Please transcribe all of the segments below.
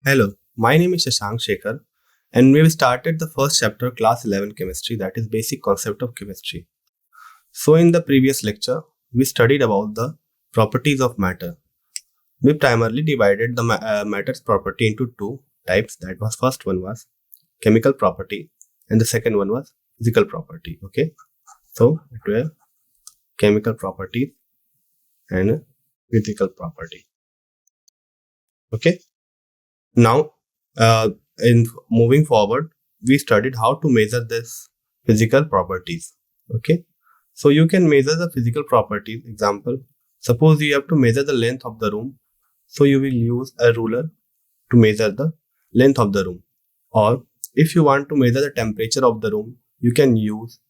Hello, my name is Shashank Shekhar, and we've started the first chapter of Class 11 Chemistry, that is Basic Concept of Chemistry. So, in the previous lecture, we studied about the properties of matter. We primarily divided the matter's property into two types. That was first one was chemical property, and the second one was physical property. Okay, so it were chemical property and physical property. Okay. Now, in moving forward, we studied how to measure this physical properties. Okay, so you can measure the physical properties. Example: suppose you have to measure the length of the room, so you will use a ruler to measure the length of the room. Or if you want to measure the temperature of the room, you can use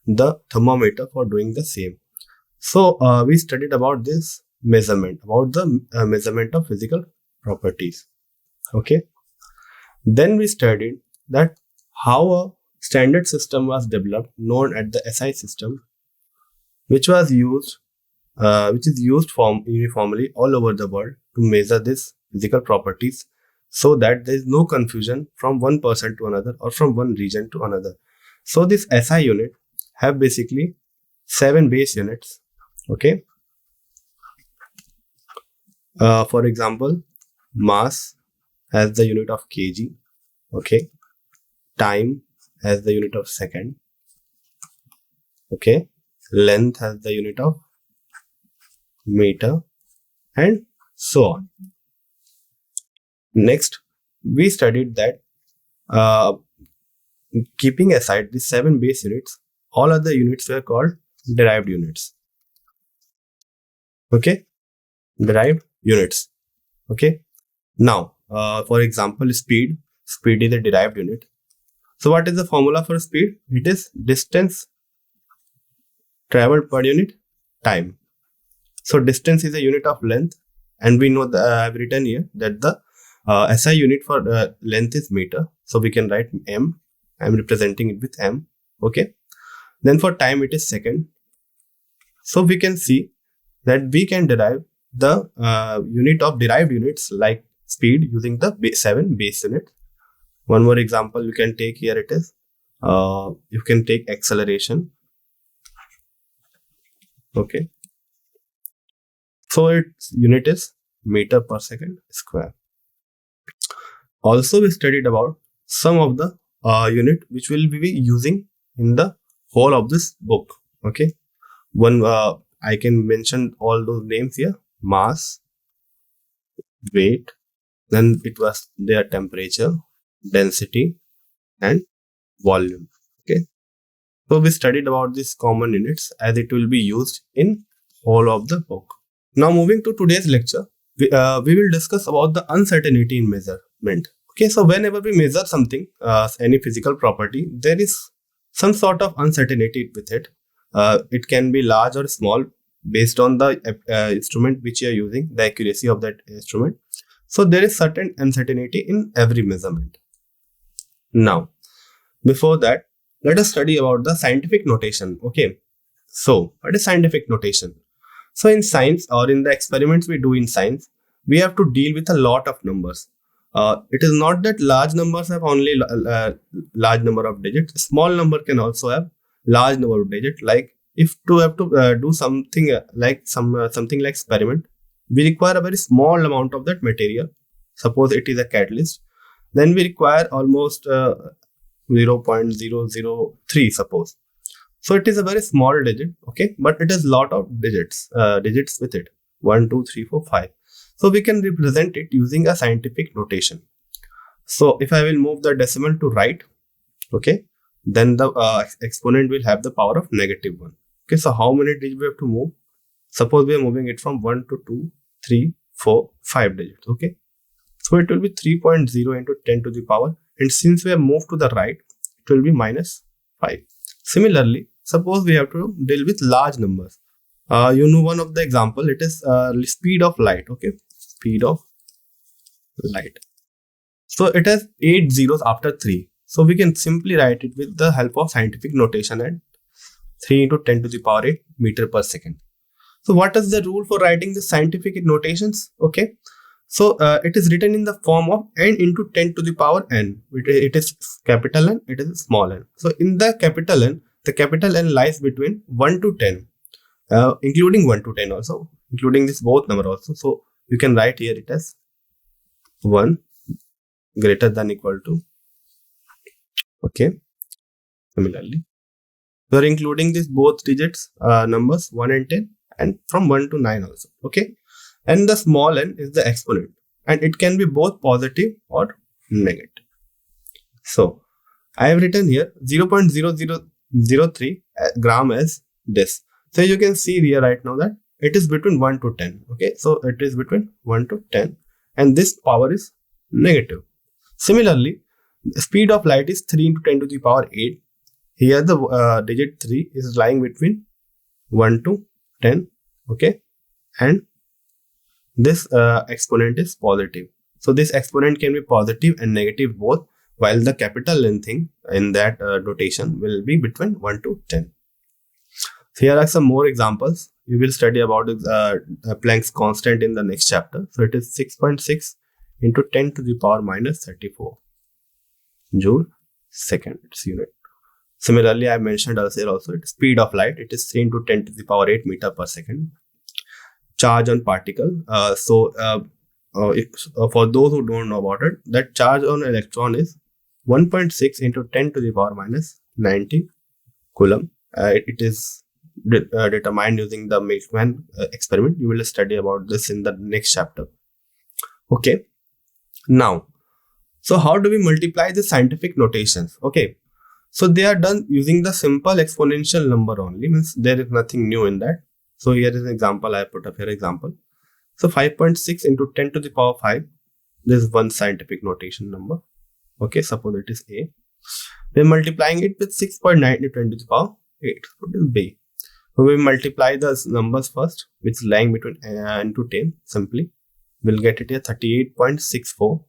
the thermometer for doing the same. So we studied about this measurement, about the measurement of physical properties. Okay. Then we studied that how a standard system was developed known as the SI system, which is used uniformly all over the world to measure these physical properties, so that there is no confusion from one person to another or from one region to another. So this SI unit have basically 7 base units. Okay. For example, mass has the unit of kg. Okay. Time has the unit of second. Okay. Length has the unit of meter, and so on. Next, we studied that keeping aside the 7 base units, all other units were called derived units. Okay. Derived units. Okay. Now, for example, speed. Speed is a derived unit. So what is the formula for speed? It is distance traveled per unit time. So distance is a unit of length, and we know that I've written here that the SI unit for length is meter. So we can write m. I'm representing it with m. Okay. Then for time it is second. So we can see that we can derive the unit of derived units like speed using the 7 base units. One more example you can take here, it is you can take acceleration. Okay. So its unit is meter per second square. Also we studied about some of the unit which we'll be using in the whole of this book. Okay. One I can mention all those names here: mass, weight, then it was their temperature, density, and volume. Okay. So we studied about these common units as it will be used in whole of the book. Now moving to today's lecture, we will discuss about the uncertainty in measurement. Okay, so whenever we measure something, any physical property, there is some sort of uncertainty with it. It can be large or small based on the instrument which you are using, the accuracy of that instrument. So there is certain uncertainty in every measurement. Now, before that, let us study about the scientific notation. Okay, so what is scientific notation? So in science, or in the experiments we do in science, we have to deal with a lot of numbers. It is not that large numbers have only large number of digits. Small number can also have large number of digits. Like if to have to do something like something like experiment, we require a very small amount of that material. Suppose it is a catalyst, then we require almost 0.003, suppose. So it is a very small digit, okay, but it has lot of digits with it: 1, 2, 3, 4, 5. So we can represent it using a scientific notation. So if I will move the decimal to right, okay, then the exponent will have the power of -1. Okay, so how many digits we have to move? Suppose we are moving it from 1 to 2, 3, 4, 5 digits. Okay, so it will be 3.0 into 10 to the power, and since we have moved to the right, it will be -5. Similarly, suppose we have to deal with large numbers. You know one of the example, it is speed of light. Okay, speed of light. So it has 8 zeros after 3. So we can simply write it with the help of scientific notation at 3 into 10 to the power 8 meter per second. So what is the rule for writing the scientific notations? Okay, So it is written in the form of n into 10 to the power n. It is capital N, it is small n. So in the capital N lies between 1 to 10, including 1 to 10 also, including this both number also. So you can write here it as 1 greater than equal to, okay. Similarly, we are including this both digits, numbers 1 and 10, and from 1 to 9 also, okay. And the small n is the exponent, and it can be both positive or negative. So I have written here 0.0003 gram as this. So you can see here right now that it is between 1 to 10, okay. So it is between 1 to 10, and this power is negative. Similarly, the speed of light is 3 into 10 to the power 8. Here the digit 3 is lying between 1 to 10, okay, and this exponent is positive. So this exponent can be positive and negative both, while the capital N thing in that notation will be between 1 to 10. So here are some more examples. You will study about Planck's constant in the next chapter. So it is 6.6 into 10 to the power minus 34 joule second, its unit. Similarly, I mentioned earlier also, its speed of light, it is 3 into 10 to the power 8 meter per second. Charge on particle. For those who don't know about it, that charge on electron is 1.6 into 10 to the power minus 90 coulomb. It is determined using the Milkman experiment. You will study about this in the next chapter. Okay. Now, so how do we multiply the scientific notations? Okay. So they are done using the simple exponential number only, means there is nothing new in that. So here is an example I put up here example. So 5.6 into 10 to the power 5. This is one scientific notation number. Okay, suppose it is A. We are multiplying it with 6.9 into 10 to the power 8. So it is B. So we multiply the numbers first, which is lying between into 10 simply. We'll get it here 38.64.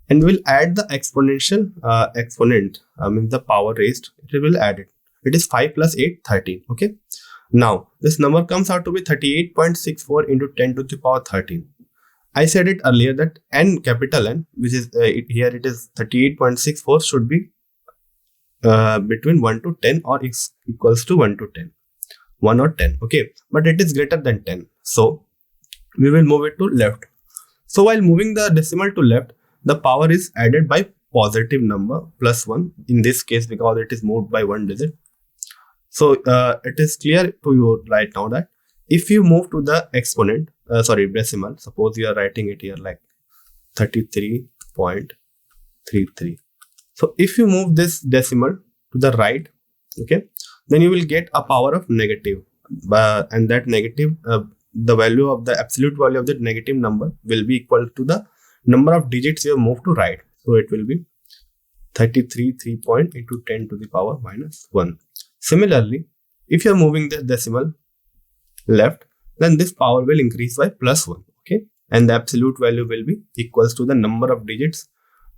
And we'll add the exponential exponent, means the power raised. It will add it. It is 5 plus 8, 13. Okay. Now, this number comes out to be 38.64 into 10 to the power 13. I said it earlier that n, capital N, which is here it is 38.64, should be between 1 to 10 or equals to 1 to 10. 1 or 10, okay. But it is greater than 10. So, we will move it to left. So, while moving the decimal to left, the power is added by positive number plus 1. In this case, because it is moved by one digit. So it is clear to you right now that if you move to the exponent, decimal, suppose you are writing it here like 33.33. So if you move this decimal to the right, okay, then you will get a power of negative. And that negative, the value of the absolute value of that negative number will be equal to the number of digits you have moved to right. So it will be 33 3 point into 10 to the power minus 1. Similarly, if you are moving the decimal left, then this power will increase by plus 1, okay, and the absolute value will be equals to the number of digits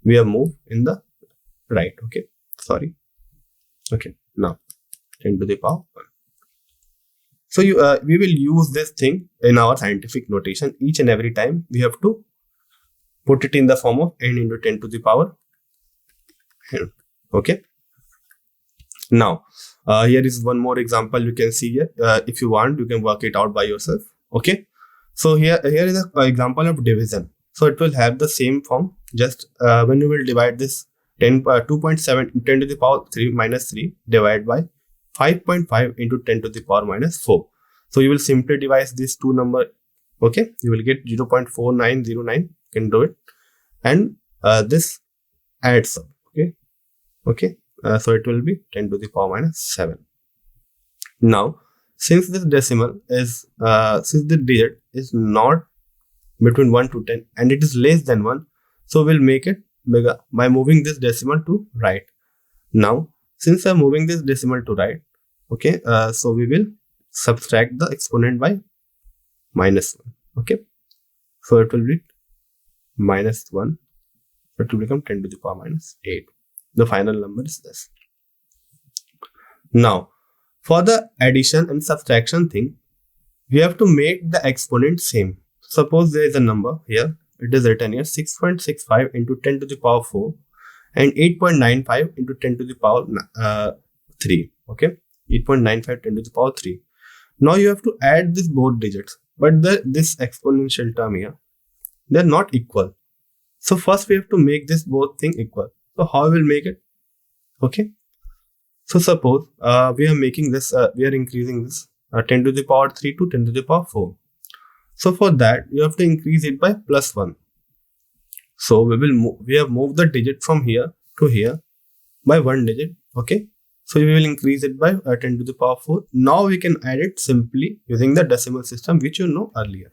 we have moved in the right, okay, okay, now 10 to the power 1. So we will use this thing in our scientific notation each and every time. We have to put it in the form of n into 10 to the power n, okay. Now, here is one more example you can see here. If you want, you can work it out by yourself. Okay. So here is an example of division. So it will have the same form. Just when you will divide this 2.7 10 to the power 3 minus 3 divided by 5.5 into 10 to the power minus 4. So you will simply divide these two number. Okay. You will get 0.4909. You can do it. And this adds up. Okay. Okay. So it will be 10 to the power minus 7. Now, since this decimal is, since the digit is not between 1 to 10 and it is less than 1, so we'll make it bigger by moving this decimal to right. Now, since I'm moving this decimal to right, okay, so we will subtract the exponent by minus 1, okay. So it will be minus 1, so it will become 10 to the power minus 8. The final number is this. Now, for the addition and subtraction thing, we have to make the exponent same. Suppose there is a number here it is written here 6.65 into 10 to the power 4 and 8.95 into 10 to the power 3. Okay, 8.95 10 to the power 3. Now you have to add these both digits, but this exponential term here, they're not equal. So first we have to make this both thing equal. So how we will make it? Okay, so suppose we are making this, we are increasing this 10 to the power 3 to 10 to the power 4. So for that you have to increase it by plus 1. So we have moved the digit from here to here by 1 digit. Okay, so we will increase it by 10 to the power 4. Now we can add it simply using the decimal system which you know earlier.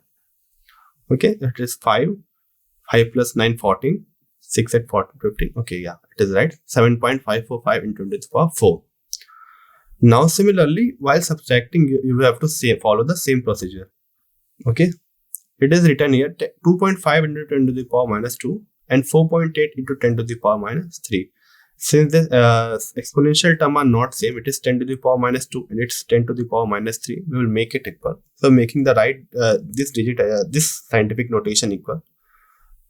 Okay, that is 5 plus 9 14, 6 at 14 15. Okay, yeah, it is right. 7.545 into 10 to the power 4. Now similarly, while subtracting, you have to follow the same procedure. Okay, it is written here 2.5 into 10 to the power minus 2 and 4.8 into 10 to the power minus 3. Since the exponential term are not same, it is 10 to the power minus 2 and it's 10 to the power minus 3. We will make it equal. So making the right this digit, this scientific notation equal.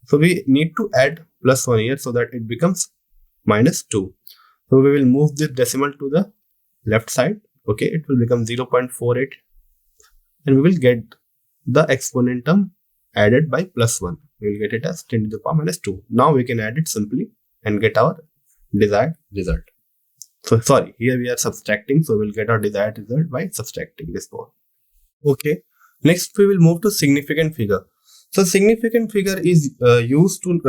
So we need to add plus 1 here so that it becomes minus 2. So we will move this decimal to the left side. Okay, it will become 0.48 and we will get the exponent term added by plus 1. We will get it as 10 to the power minus 2. Now we can add it simply and get our desired result. So sorry, here we are subtracting, so we'll get our desired result by subtracting this both. Okay, next we will move to significant figure. So significant figure is used to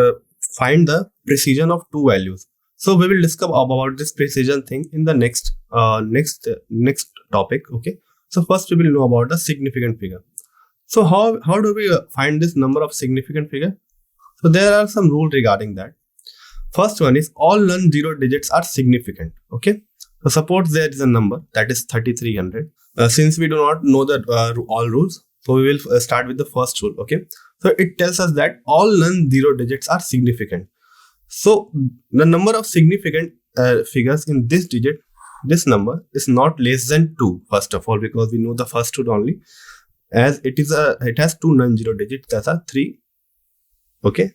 find the precision of two values. So we will discuss about this precision thing in the next topic. Okay, so first we will know about the significant figure. So how do we find this number of significant figure? So there are some rules regarding that. First one is all non-zero digits are significant. Okay, so suppose there is a number that is 3300. Since we do not know the all rules, so we will start with the first rule. Okay, so it tells us that all non-zero digits are significant. So the number of significant figures in this number is not less than 2. First of all, because we know the first rule only, as it has two non-zero digits, that are 3. Okay,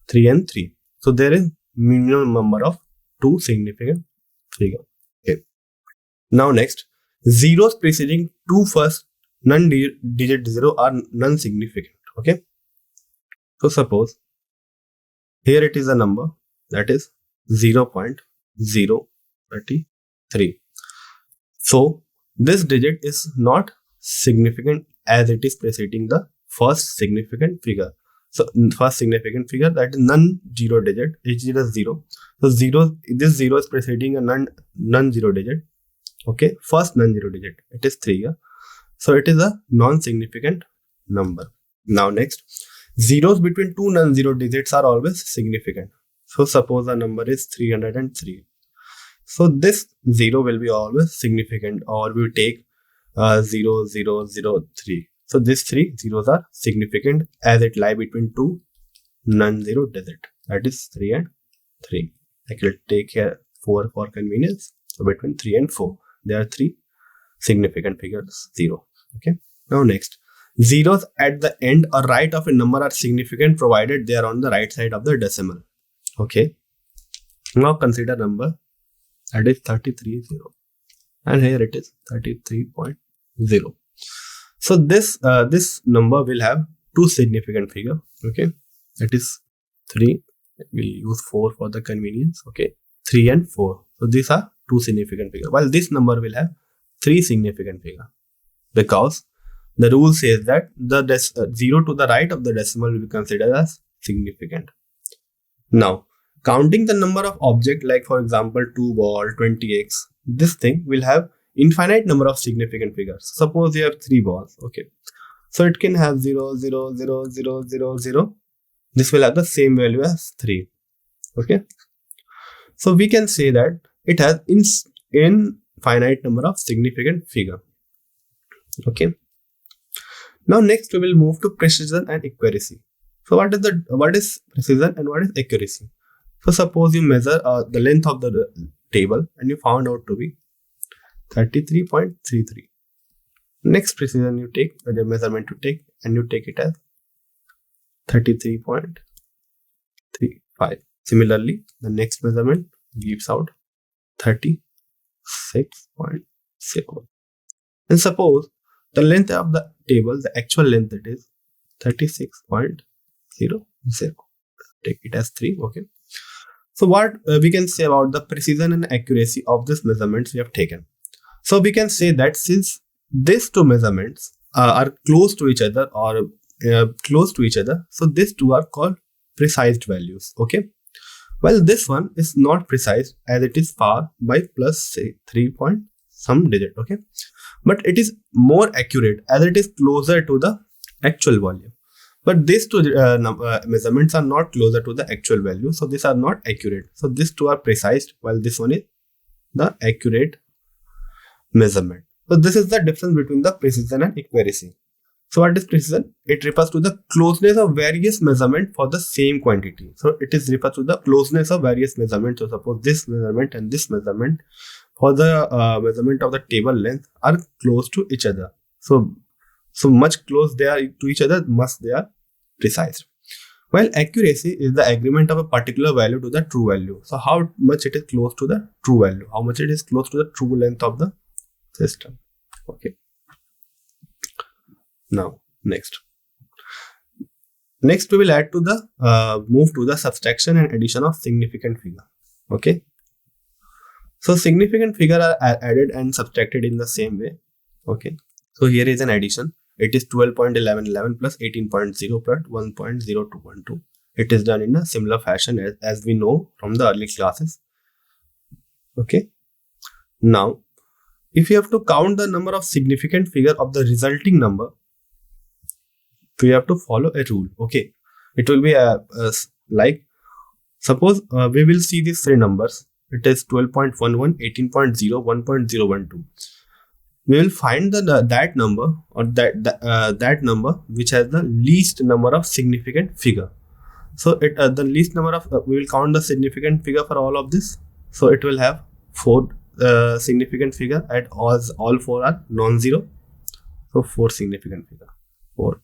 3 and 3. So there is minimum number of 2 significant figures. Okay. Now next, zeros preceding 2 first non-digit 0 are non-significant. Okay. So suppose here it is a number that is 0.033. So this digit is not significant as it is preceding the first significant figure. So first significant figure, that is non-zero digit, h is 0. So this 0 is preceding a non-zero digit. Okay, first non-zero digit, it is 3. Yeah? So it is a non-significant number. Now next, zeros between two non-zero digits are always significant. So suppose the number is 303. So this 0 will be always significant, or we take 0003. So these 3 zeros are significant as it lie between two non-zero digits, that is 3 and 3. I will take here 4 for convenience. So between 3 and 4, there are 3 significant figures, 0. Okay. Now next, zeros at the end or right of a number are significant provided they are on the right side of the decimal. Okay. Now consider number that is 330, and here it is 33.0. So this number will have 2 significant figure. Okay, that is 3. We'll use 4 for the convenience. Okay, 3 and 4. So these are 2 significant figure. While this number will have 3 significant figure, because the rule says that the 0 to the right of the decimal will be considered as significant. Now, counting the number of objects, like for example 2 ball, 20x, this thing will have infinite number of significant figures. Suppose you have 3 balls. Okay, so it can have 0 0 0 0 0 0. This will have the same value as 3. Okay, so we can say that it has infinite number of significant figure. Okay, now next we will move to precision and accuracy. So what is precision and what is accuracy? So suppose you measure the length of the table and you found out to be 33.33. Next precision you take, the measurement you take, and you take it as 33.35. Similarly, the next measurement gives out 36.0. And suppose the length of the table, the actual length, it is 36.00. Take it as 3. Okay. So what we can say about the precision and accuracy of these measurements we have taken. So we can say that since these two measurements are close to each other so these two are called precise values. Okay. Well, this one is not precise as it is far by plus say 3 point some digit. Okay. But it is more accurate as it is closer to the actual volume. But these two measurements are not closer to the actual value. So these are not accurate. So these two are precise while this one is the accurate measurement. So this is the difference between the precision and accuracy. So what is precision? It refers to the closeness of various measurements for the same quantity. So it is refers to the closeness of various measurements. So suppose this measurement and this measurement for the measurement of the table length are close to each other. So much close they are to each other, much they are precise. While accuracy is the agreement of a particular value to the true value. So how much it is close to the true value, how much it is close to the true length of the system. Okay. Now next we will add to the move to the subtraction and addition of significant figure. Okay. So significant figure are added and subtracted in the same way. Okay. So here is an addition. It is 12.1111 plus 18.0 plus 1.0212. It is done in a similar fashion as we know from the early classes. Okay. Now, if you have to count the number of significant figure of the resulting number, we have to follow a rule. Okay. It will be like, suppose we will see these three numbers. It is 12.11, 18.0, 1.012. We will find that number or that number which has the least number of significant figure. So the least number of we will count the significant figure for all of this. So it will have 4 significant figure at all 4 are non-zero. So 4 significant figure. 4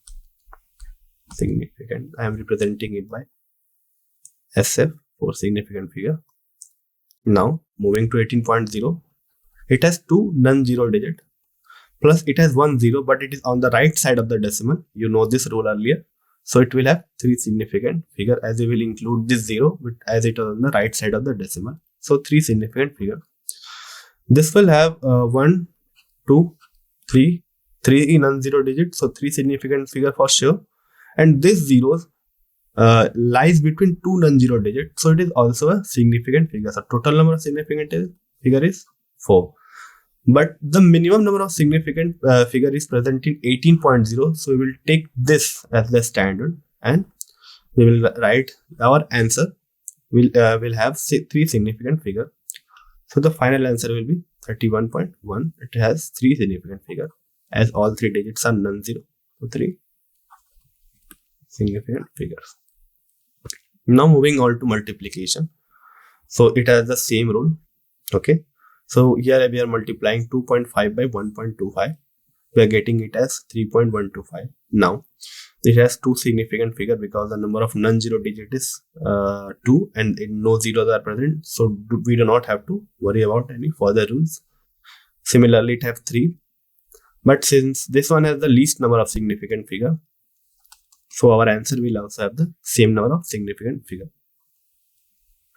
significant. I am representing it by SF, 4 significant figure. Now moving to 18.0, it has 2 non-zero digit. Plus it has 1 0, but it is on the right side of the decimal. You know this rule earlier. So it will have 3 significant figure as we will include this 0 as it is on the right side of the decimal. So 3 significant figure. This will have 1, 2, 3 non-zero digits. So 3 significant figure for sure. And this zeros lies between 2 non-zero digits. So it is also a significant figure. So total number of significant figure is 4. But the minimum number of significant figure is present in 18.0. So we will take this as the standard and we will write our answer. We'll have 3 significant figure. So the final answer will be 31.1. It has 3 significant figure as all 3 digits are non-zero. So 3 significant figures. Now moving on to multiplication. So it has the same rule. Okay. So here we are multiplying 2.5 by 1.25. We are getting it as 3.125. Now it has 2 significant figure because the number of non-zero digit is 2 and no zeros are present. So we do not have to worry about any further rules. Similarly, it has 3. But since this one has the least number of significant figure, so our answer will also have the same number of significant figure.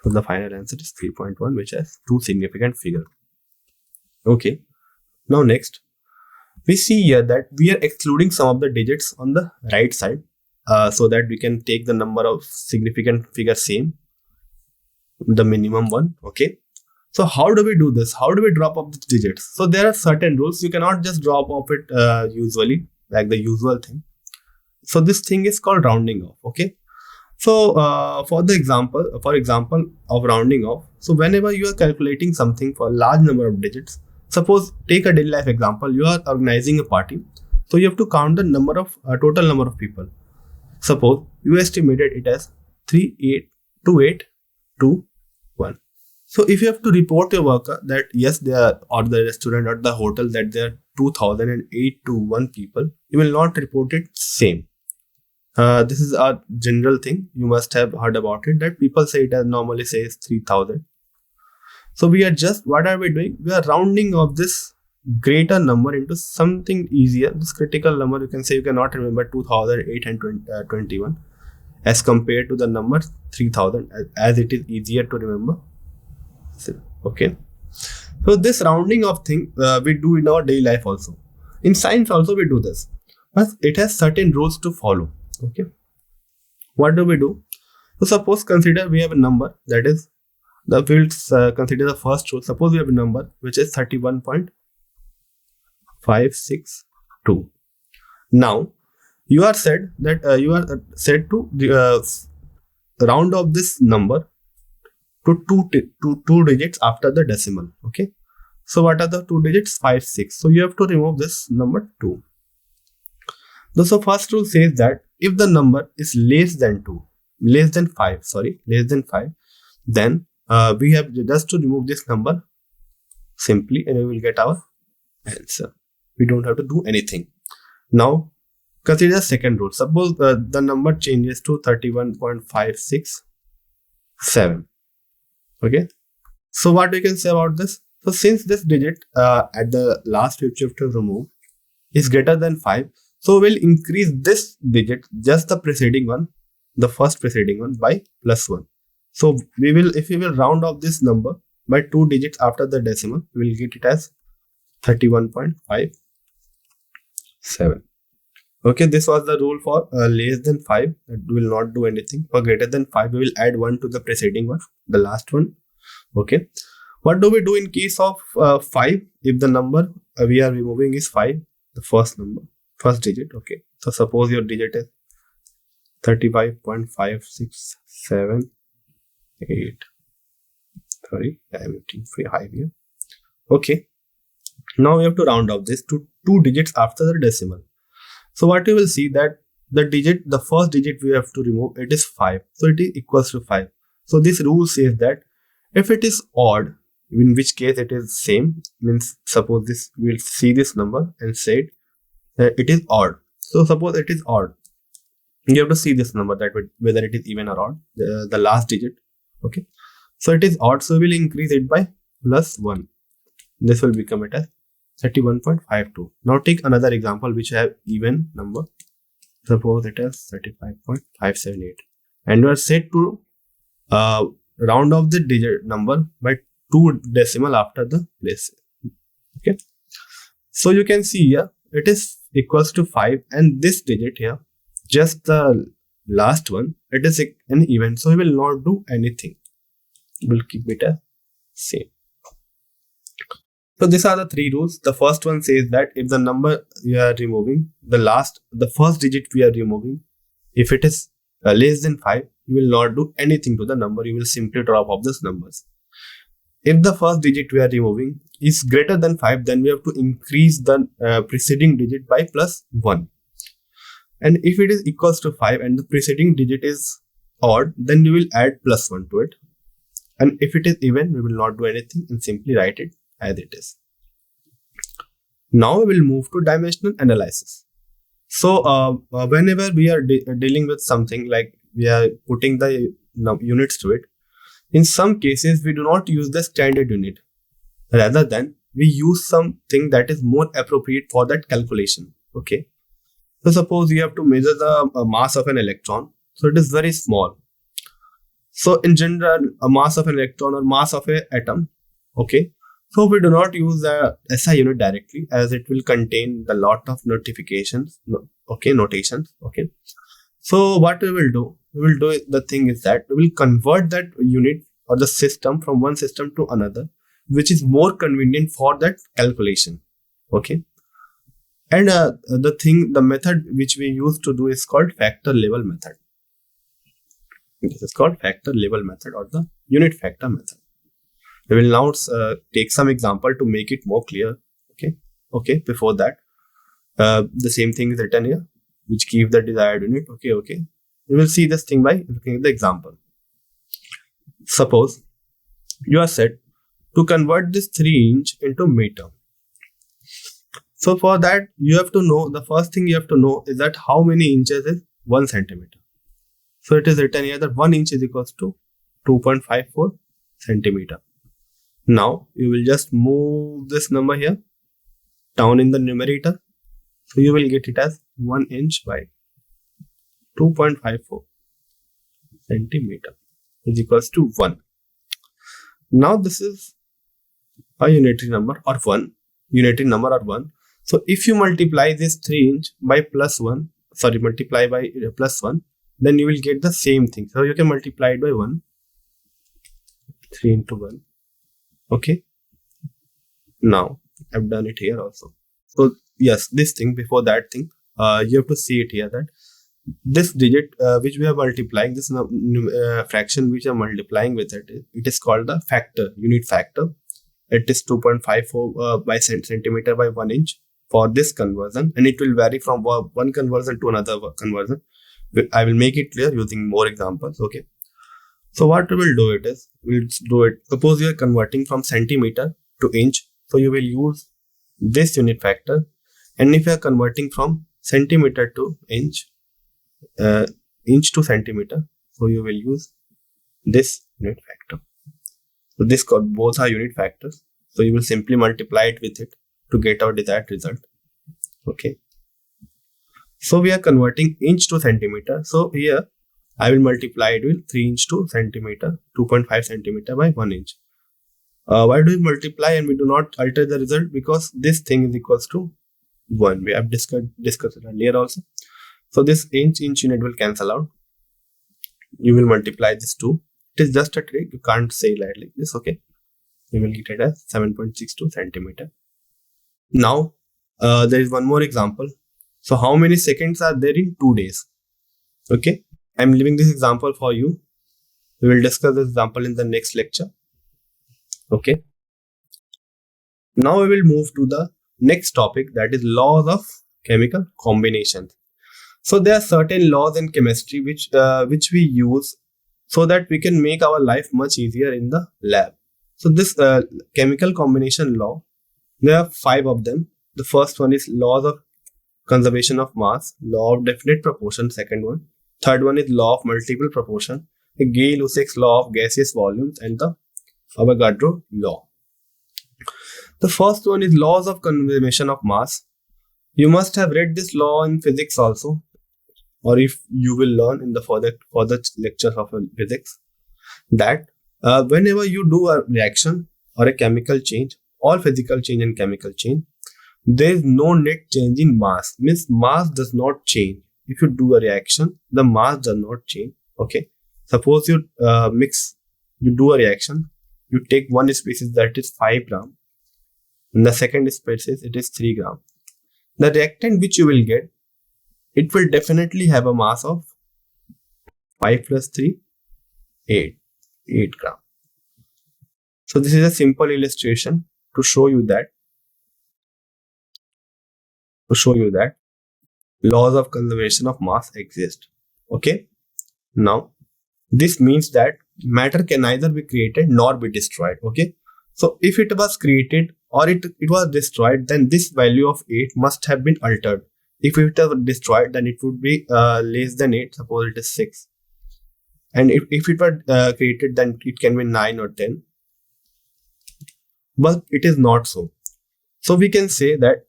So the final answer is 3.1, which has 2 significant figure. Okay. Now next, we see here that we are excluding some of the digits on the right side so that we can take the number of significant figure same, the minimum one. Okay. So how do we do this? How do we drop off the digits? So there are certain rules. You cannot just drop off it usually like the usual thing. So this thing is called rounding off. Okay. So for example of rounding off, so whenever you are calculating something for a large number of digits, suppose take a daily life example, you are organizing a party. So you have to count the number of total number of people. Suppose you estimated it as 2821. So if you have to report your worker that yes, they are, or the restaurant or the hotel that there are 2008 to 1 people, you will not report it same. This is a general thing. You must have heard about it, that people say it as normally says 3000. So we are just, what are we doing? We are rounding off this greater number into something easier. This critical number, you can say you cannot remember 2821 as compared to the number 3000, as it is easier to remember. Okay. So this rounding of thing we do in our daily life also. In science also we do this, but it has certain rules to follow. Okay. What do we do? So suppose, consider we have a number that is, the fields consider the first rule. Suppose we have a number which is 31.562. Now you are said that you are said to round off this number to two digits after the decimal. Okay. So what are the two digits? 5, 6. So you have to remove this number 2. So first rule says that if the number is less than 5, then we have just to remove this number simply, and we will get our answer. We don't have to do anything. Now consider the second rule. Suppose the number changes to 31.567. Okay. So what we can say about this? So since this digit at the last which you have to remove is greater than 5, so we'll increase this digit, just the preceding one, the first preceding one, by +1. So we will, if we will round off this number by 2 digits after the decimal, we will get it as 31.57. Okay, this was the rule for less than 5. That will not do anything. For greater than 5, we will add 1 to the preceding one, the last one. Okay. What do we do in case of 5? If the number we are removing is 5, the first digit. Okay. So suppose your digit is 35.5678. Sorry, I am writing 5 here. Okay. Now we have to round off this to 2 digits after the decimal. So what you will see, that the first digit we have to remove, it is 5. So it is equals to 5. So this rule says that if it is odd, in which case it is same, means suppose this, we'll see this number and say it is odd. So suppose it is odd, you have to see this number, that whether it is even or odd, the last digit. Okay. So it is odd, so we will increase it by +1. This will become it as 31.52. Now take another example which have even number. Suppose it is 35.578, and you are set to round off the digit number by 2 decimal after the place. Okay. So you can see here it is equals to 5, and this digit here, just the last one, it is an even, so we will not do anything. We will keep it as same. So these are the 3 rules. The first one says that if the number you are removing, the first digit we are removing, if it is less than 5, you will not do anything to the number. You will simply drop off these numbers. If the first digit we are removing is greater than 5, then we have to increase the preceding digit by +1. And if it is equals to 5 and the preceding digit is odd, then you will add +1 to it. And if it is even, we will not do anything and simply write it as it is. Now we will move to dimensional analysis. So whenever we are dealing with something, like we are putting the units to it, in some cases we do not use the standard unit. Rather than we use something that is more appropriate for that calculation. Okay. So suppose you have to measure the mass of an electron. So it is very small. So in general, a mass of an electron or mass of an atom. Okay. So we do not use the SI unit directly, as it will contain a lot of notations. Okay. So what we will do, the thing is that we will convert that unit or the system from one system to another, which is more convenient for that calculation. Okay. And the method which we use to do is called factor level method. This is called factor level method or the unit factor method. We will now take some example to make it more clear. Okay. Before that, the same thing is written here, which gives the desired unit. Okay. We will see this thing by looking at the example. Suppose you are set to convert this 3 inch into meter. So for that, you have to know, the first thing you have to know is that how many inches is 1 centimeter. So it is written here that 1 inch is equals to 2.54 centimeter. Now you will just move this number here down in the numerator. So you will get it as 1 inch by 2.54 centimeter is equals to 1. Now this is a unitary number or 1. Unitary number or 1. So if you multiply this 3 inch by multiply by plus 1, then you will get the same thing. So you can multiply it by 1. 3 into 1. Okay. Now I've done it here also. So yes, this thing before that thing, you have to see it here that this digit which we are multiplying, this fraction which we are multiplying with it is called the factor, unit factor. It is 2.54 by centimeter by 1 inch for this conversion, and it will vary from one conversion to another conversion. I will make it clear using more examples. Okay. So what we will do it is, we'll do it. Suppose you are converting from centimeter to inch. So you will use this unit factor. And if you are converting from centimeter to inch, inch to centimeter, so you will use this unit factor. So this both are unit factors. So you will simply multiply it with it to get our desired result. Okay. So we are converting inch to centimeter. So here I will multiply it with 3 inch to centimeter, 2.5 centimeter by 1 inch. Why do we multiply and we do not alter the result? Because this thing is equals to 1. We have discussed it earlier also. So this inch unit will cancel out. You will multiply this 2. It is just a trick. You can't say it like this. Okay. You will get it as 7.62 centimeter. Now there is one more example. So how many seconds are there in 2 days? Okay. I'm leaving this example for you. We will discuss this example in the next lecture. Okay. Now we will move to the next topic, that is laws of chemical combinations. So there are certain laws in chemistry which we use so that we can make our life much easier in the lab. So this chemical combination law, there are 5 of them. The first one is laws of conservation of mass, law of definite proportion, second one. Third one is law of multiple proportion, the Gay-Lussac's law of gaseous volumes, and the Avogadro law. The first one is laws of conservation of mass. You must have read this law in physics also, or if you will learn in the further lectures of physics, that whenever you do a reaction or a chemical change, or physical change and chemical change, there is no net change in mass. Means mass does not change. If you do a reaction, the mass does not change. Okay. Suppose you do a reaction, you take one species that is 5 gram, and the second species it is 3 gram. The reactant which you will get, it will definitely have a mass of 5 plus 3, 8 gram. So this is a simple illustration to show you that laws of conservation of mass exist. Okay. Now this means that matter can neither be created nor be destroyed. Okay. So if it was created or it was destroyed, then this value of 8 must have been altered. If it was destroyed, then it would be less than 8. Suppose it is 6. And if it were created, then it can be 9 or 10. But it is not so. So we can say that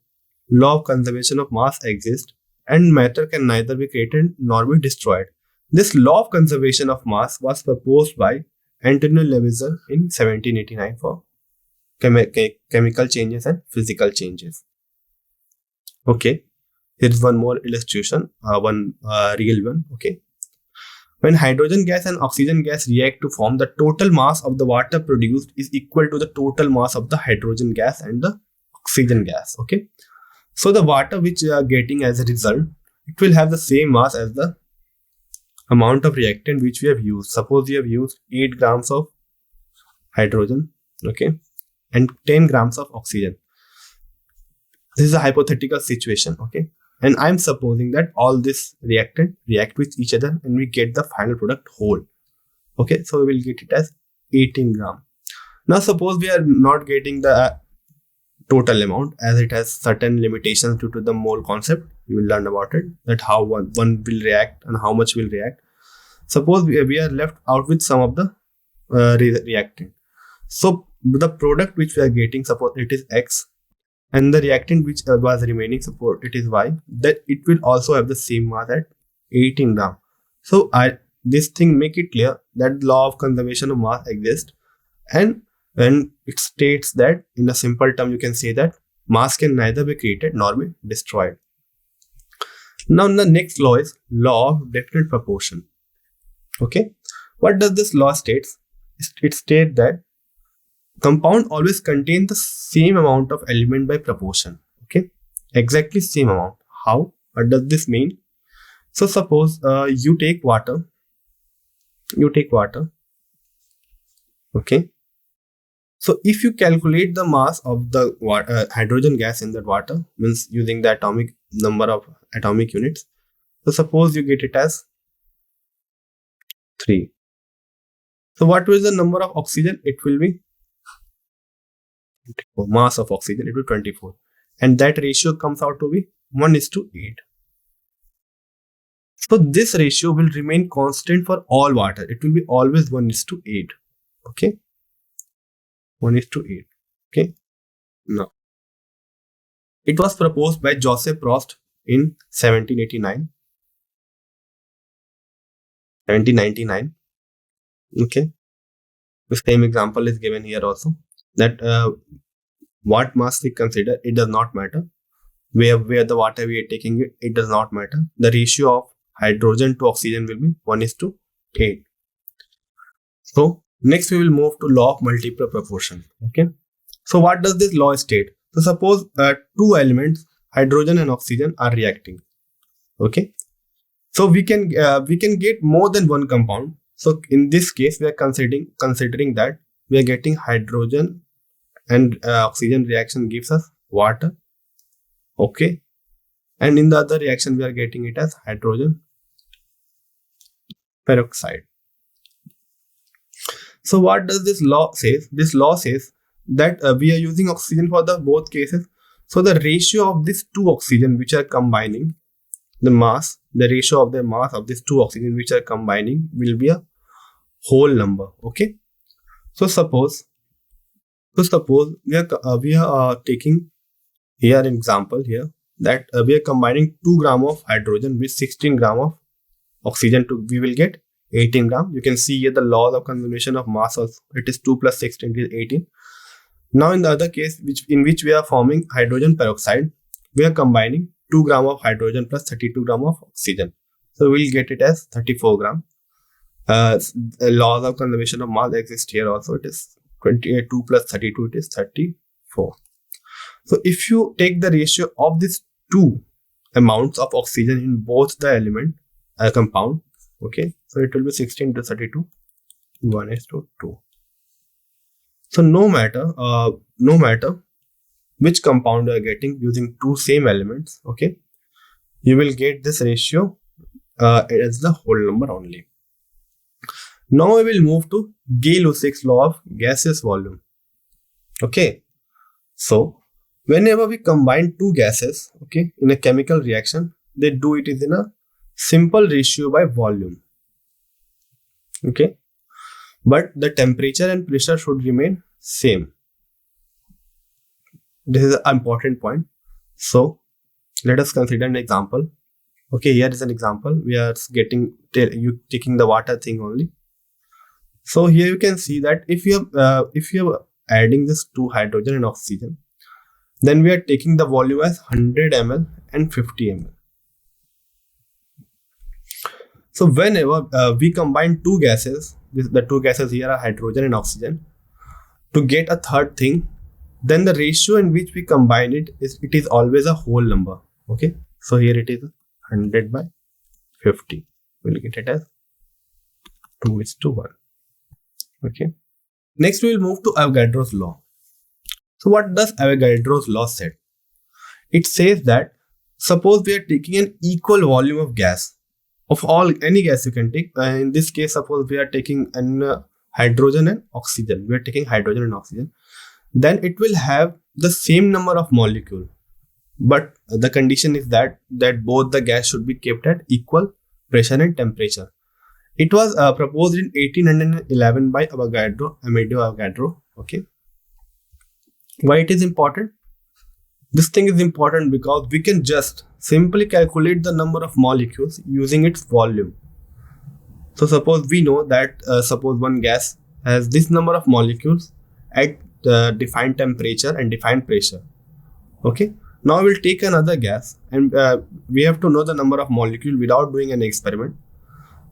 law of conservation of mass exists and matter can neither be created nor be destroyed. This law of conservation of mass was proposed by Antonio Lavoisier in 1789 for chemical changes and physical changes. Okay, here is one more illustration, real one. Okay, when hydrogen gas and oxygen gas react to form, the total mass of the water produced is equal to the total mass of the hydrogen gas and the oxygen gas. Okay, so the water which you are getting as a result, it will have the same mass as the amount of reactant which we have used. Suppose we have used 8 grams of hydrogen, okay, and 10 grams of oxygen. This is a hypothetical situation, okay, and I'm supposing that all this reactant react with each other and we get the final product whole. Okay, so we will get it as 18 gram. Now suppose we are not getting the total amount as it has certain limitations due to the mole concept. we will learn about it, that how one will react and how much will react. Suppose we are left out with some of the reactant. So the product which we are getting, suppose it is X, and the reactant which was remaining, suppose it is Y, that it will also have the same mass at 18 gram. So this thing make it clear that law of conservation of mass exists, and it states that in a simple term you can say that mass can neither be created nor be destroyed. Now the next law is law of definite proportion. Okay, what does this law states? It states that compound always contain the same amount of element by proportion. Okay, exactly same amount. How? What does this mean? So suppose you take water. Okay, so if you calculate the mass of the hydrogen gas in that water, means using the atomic number of atomic units, so suppose you get it as 3. So what will the number of oxygen? It will be 24. Mass of oxygen, it will be 24, and that ratio comes out to be 1:8. So this ratio will remain constant for all water. It will be always 1:8. Okay, 1:8. Okay. Now, it was proposed by Joseph Prost in 1799. Okay. The same example is given here also, that what mass we consider, it does not matter. Where the water we are taking it does not matter. The ratio of hydrogen to oxygen will be 1:8. So next we will move to law of multiple proportion. Okay. So what does this law state? So suppose two elements, hydrogen and oxygen, are reacting. Okay. So we can get more than one compound. So in this case, we are considering that we are getting hydrogen and oxygen reaction gives us water. Okay. And in the other reaction, we are getting it as hydrogen peroxide. So what does this law say? This law says that we are using oxygen for the both cases. So the ratio of these two oxygen which are combining, the ratio of the mass of these two oxygen which are combining will be a whole number. Okay. So suppose we are taking here an example here that we are combining 2 gram of hydrogen with 16 gram of oxygen we will get 18 gram. You can see here the law of conservation of mass also. It is 2 plus 16 is 18. Now in the other case in which we are forming hydrogen peroxide, we are combining 2 gram of hydrogen plus 32 gram of oxygen. So we'll get it as 34 gram. Laws of conservation of mass exist here also. It is 2 plus 32, it is 34. So if you take the ratio of these two amounts of oxygen in both the element compound, okay, so it will be 16 to 32, 1:2. So no matter which compound you are getting using two same elements, okay, you will get this ratio as the whole number only. Now we will move to Gay-Lussac's law of gaseous volume. Okay, so whenever we combine two gases, okay, in a chemical reaction, they do it is in a simple ratio by volume. Okay, but the temperature and pressure should remain same. This is an important point. So let us consider an example. Okay, here is an example. We are taking the water thing only. So here you can see that if you are adding this two hydrogen and oxygen, then we are taking the volume as 100 ml and 50 ml. So whenever we combine two gases, the two gases here are hydrogen and oxygen, to get a third thing, then the ratio in which we combine it is always a whole number. Okay, so here it is 100 by 50. We'll get it as 2:1. Okay. Next we will move to Avogadro's law. So what does Avogadro's law say? It says that suppose we are taking an equal volume of gas, of any gas you can take. In this case, suppose we are taking hydrogen and oxygen. We are taking hydrogen and oxygen. Then it will have the same number of molecule. but the condition is that both the gas should be kept at equal pressure and temperature. It was proposed in 1811 by Amedeo Avogadro. Okay, why it is important? This thing is important because we can just simply calculate the number of molecules using its volume. So suppose we know that suppose one gas has this number of molecules at defined temperature and defined pressure. Okay, now we'll take another gas and we have to know the number of molecules without doing an experiment.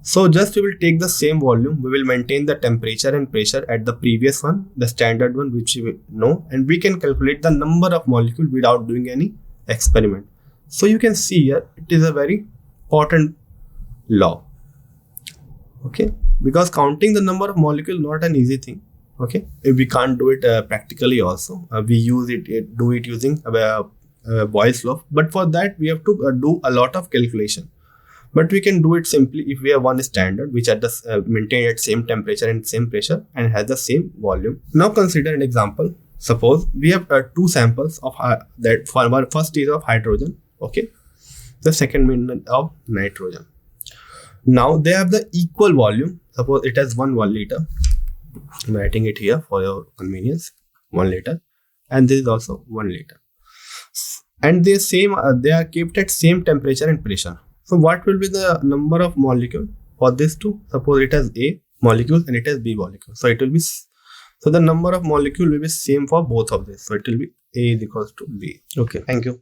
So just we will take the same volume, we will maintain the temperature and pressure at the previous one, the standard one which we know, and we can calculate the number of molecules without doing any experiment. So you can see here it is a very important law. Okay, because counting the number of molecules not an easy thing. Okay, we can't do it practically also. We do it using Boyle's law, but for that we have to do a lot of calculation. But we can do it simply if we have one standard which at the maintained at same temperature and same pressure and has the same volume. Now consider an example. Suppose we have two samples of that for our first is of hydrogen. Okay, the second one of nitrogen. Now they have the equal volume. Suppose it has 1 liter. I'm writing it here for your convenience. 1 liter, and this is also 1 liter. And they are kept at same temperature and pressure. So what will be the number of molecule for this two? Suppose it has A molecules and it has B molecules. So it will be, so the number of molecule will be same for both of this. So it will be A is equals to B. Okay. Thank you.